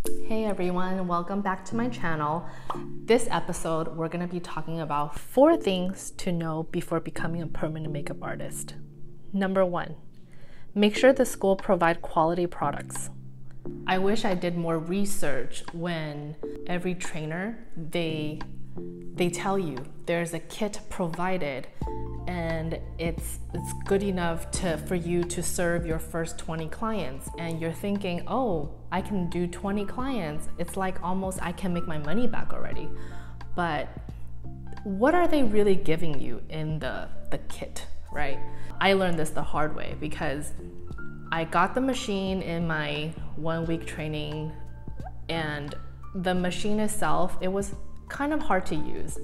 Hey everyone, welcome back to my channel. This episode, we're gonna be talking about 4 things to know before becoming a permanent makeup artist. Number 1, make sure the school provide quality products. I wish I did more research when every trainer, they tell you there's a kit provided and it's good enough for you to serve your first 20 clients, and you're thinking, oh, I can do 20 clients. It's like almost I can make my money back already. But what are they really giving you in the kit, right? I learned this the hard way because I got the machine in my 1-week training, and the machine itself, it was kind of hard to use.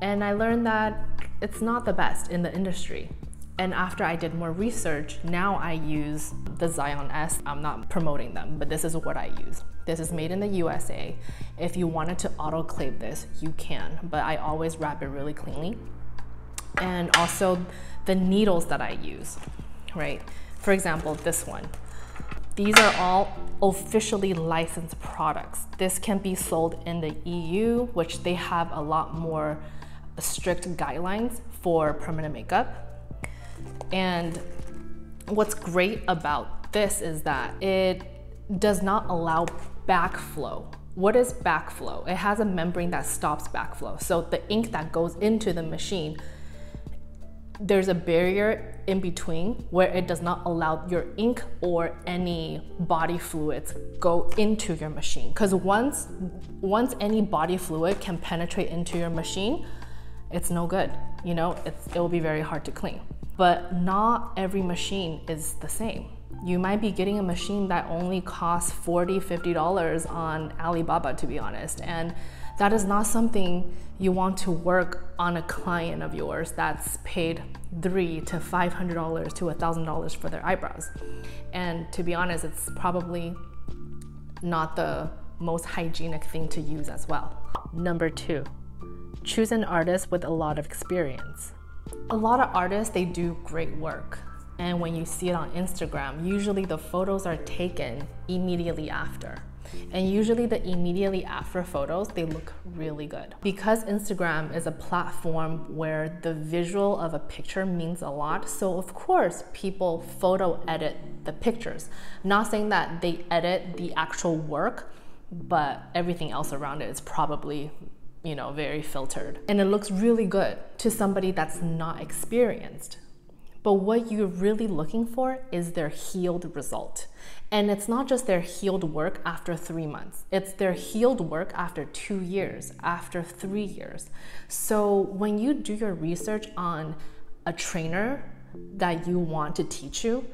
And I learned that it's not the best in the industry. And after I did more research, now I use the Zion S. I'm not promoting them, but this is what I use. This is made in the USA. If you wanted to autoclave this, you can, but I always wrap it really cleanly. And also the needles that I use, right? For example, this one. These are all officially licensed products. This can be sold in the EU, which they have a lot more strict guidelines for permanent makeup. And what's great about this is that it does not allow backflow. What is backflow? It has a membrane that stops backflow. So the ink that goes into the machine, there's a barrier in between where it does not allow your ink or any body fluids go into your machine. Because once any body fluid can penetrate into your machine, it's no good. You know, it will be very hard to clean. But not every machine is the same. You might be getting a machine that only costs $40, $50 on Alibaba, to be honest. And that is not something you want to work on a client of yours that's paid $300 to $500 to $1,000 for their eyebrows. And to be honest, it's probably not the most hygienic thing to use as well. Number 2, choose an artist with a lot of experience. A lot of artists, they do great work. And when you see it on Instagram, usually the photos are taken immediately after. And usually the immediately after photos, they look really good. Because Instagram is a platform where the visual of a picture means a lot, so of course people photo edit the pictures. Not saying that they edit the actual work, but everything else around it is probably, you know, very filtered. And it looks really good to somebody that's not experienced. But what you're really looking for is their healed result. And it's not just their healed work after 3 months. It's their healed work after 2 years, after 3 years. So when you do your research on a trainer that you want to teach you,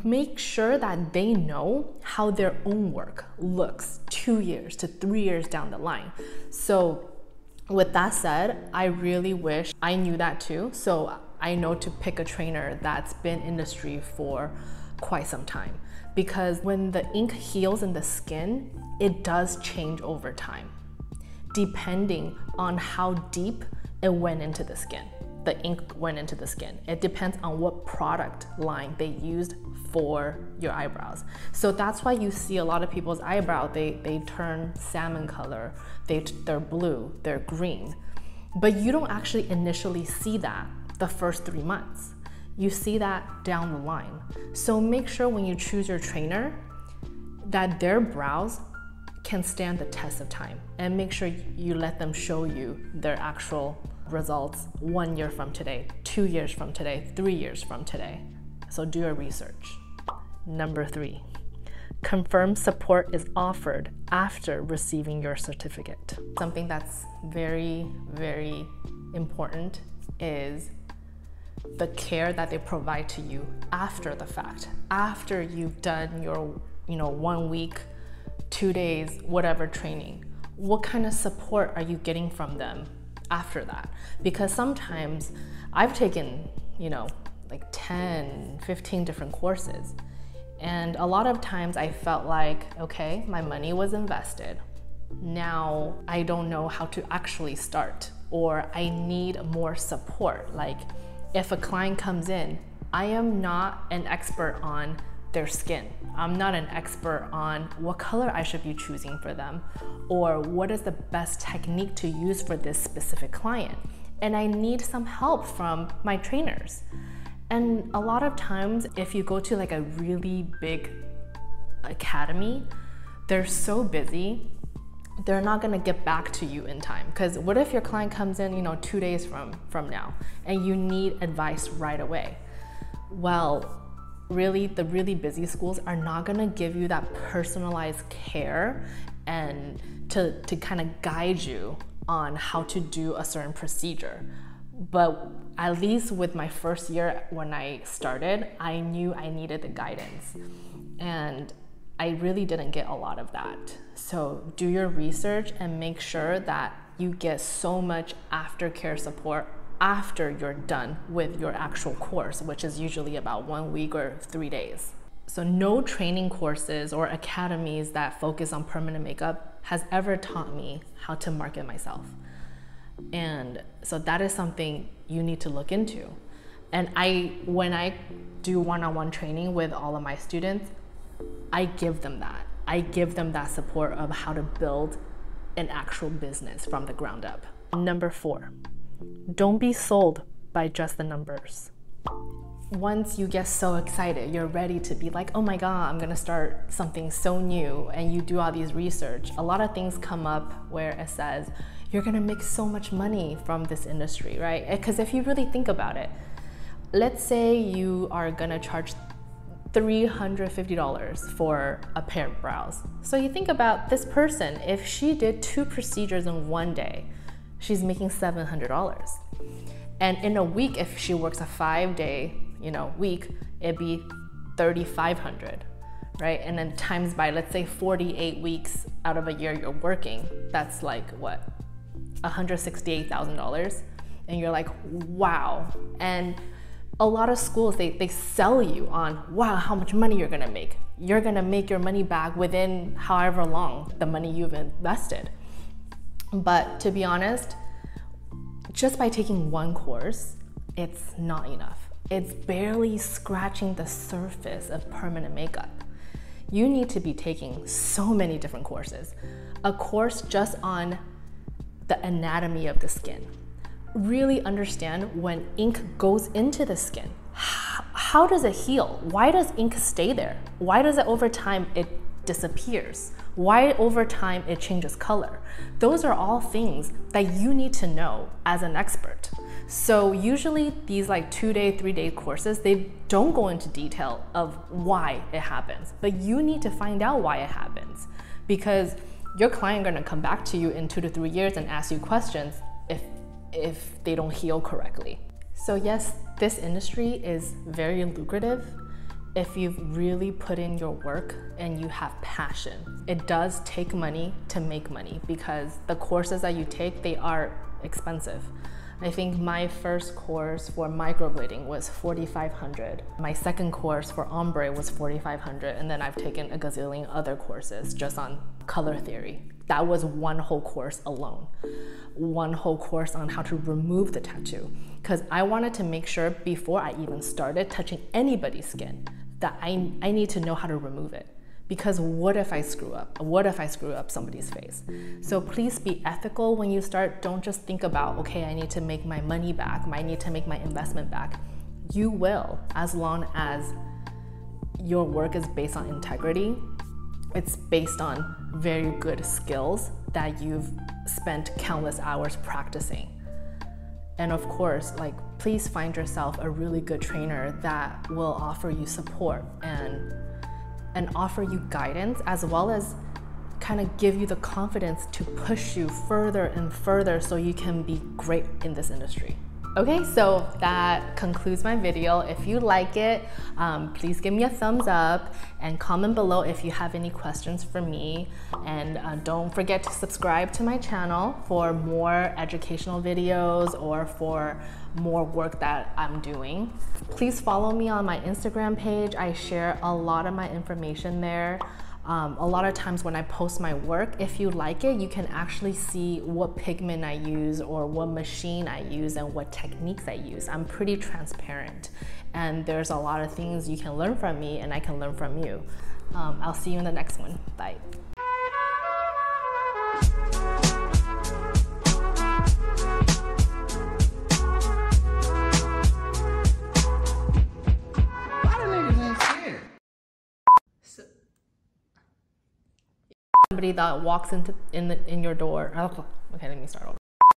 make sure that they know how their own work looks 2 years to 3 years down the line. So with that said, I really wish I knew that too. So I know to pick a trainer that's been in the industry for quite some time, because when the ink heals in the skin, it does change over time, depending on how deep it went into the skin. The ink went into the skin. It depends on what product line they used for your eyebrows. So that's why you see a lot of people's eyebrow, they turn salmon color, they're blue, they're green. But you don't actually initially see that the first 3 months. You see that down the line. So make sure when you choose your trainer that their brows can stand the test of time, and make sure you let them show you their actual results 1 year from today, 2 years from today, 3 years from today. So do your research. Number 3, confirm support is offered after receiving your certificate. Something that's very, very important is the care that they provide to you after the fact, after you've done your 1 week, 2 days, whatever training. What kind of support are you getting from them after that? Because sometimes I've taken, like 10, 15 different courses. And a lot of times I felt like, okay, my money was invested. Now I don't know how to actually start, or I need more support. Like if a client comes in, I am not an expert on their skin. I'm not an expert on what color I should be choosing for them or what is the best technique to use for this specific client. And I need some help from my trainers. And a lot of times, if you go to like a really big academy, they're so busy, they're not gonna get back to you in time. Because what if your client comes in, 2 days from now, and you need advice right away? Well, really, the really busy schools are not gonna give you that personalized care and to kind of guide you on how to do a certain procedure. But at least with my first year when I started, I knew I needed the guidance. And I really didn't get a lot of that. So do your research and make sure that you get so much aftercare support after you're done with your actual course, which is usually about 1 week or 3 days. So no training courses or academies that focus on permanent makeup has ever taught me how to market myself. And so that is something you need to look into. And when I do one-on-one training with all of my students, I give them that. I give them that support of how to build an actual business from the ground up. Number 4, don't be sold by just the numbers. Once you get so excited, you're ready to be like, oh my God, I'm gonna start something so new, and you do all these research, a lot of things come up where it says, you're gonna make so much money from this industry, right? Because if you really think about it, let's say you are gonna charge $350 for a pair of brows. So you think about this person, if she did 2 procedures in 1 day, she's making $700. And in a week, if she works a 5-day, week, it'd be $3,500, right? And then times by, let's say 48 weeks out of a year you're working, that's like what? $168,000. And you're like, wow. And a lot of schools, they sell you on, wow, how much money you're gonna make. You're gonna make your money back within however long the money you've invested. But to be honest, just by taking 1 course, it's not enough. It's barely scratching the surface of permanent makeup. You need to be taking so many different courses. A course just on the anatomy of the skin. Really understand when ink goes into the skin. How does it heal? Why does ink stay there? Why does it over time it disappears? Why over time it changes color? Those are all things that you need to know as an expert. So usually these like 2-day, 3-day courses, they don't go into detail of why it happens, but you need to find out why it happens, because your client gonna come back to you in 2 to 3 years and ask you questions if they don't heal correctly. So yes, this industry is very lucrative if you've really put in your work and you have passion. It does take money to make money because the courses that you take, they are expensive. I think my first course for microblading was $4,500. My second course for ombre was $4,500, and then I've taken a gazillion other courses just on color theory. That was 1 whole course alone. 1 whole course on how to remove the tattoo. Because I wanted to make sure before I even started touching anybody's skin that I need to know how to remove it. Because what if I screw up? What if I screw up somebody's face? So please be ethical when you start. Don't just think about, okay, I need to make my money back. I need to make my investment back. You will, as long as your work is based on integrity. It's based on very good skills that you've spent countless hours practicing. And of course, please find yourself a really good trainer that will offer you support and offer you guidance, as well as kind of give you the confidence to push you further and further so you can be great in this industry. Okay, so that concludes my video. If you like it, please give me a thumbs up and comment below if you have any questions for me. And don't forget to subscribe to my channel for more educational videos or for more work that I'm doing. Please follow me on my Instagram page. I share a lot of my information there. A lot of times when I post my work, if you like it, you can actually see what pigment I use or what machine I use and what techniques I use. I'm pretty transparent, and there's a lot of things you can learn from me and I can learn from you. I'll see you in the next one. Bye. Somebody that walks in your door. Okay, let me start over.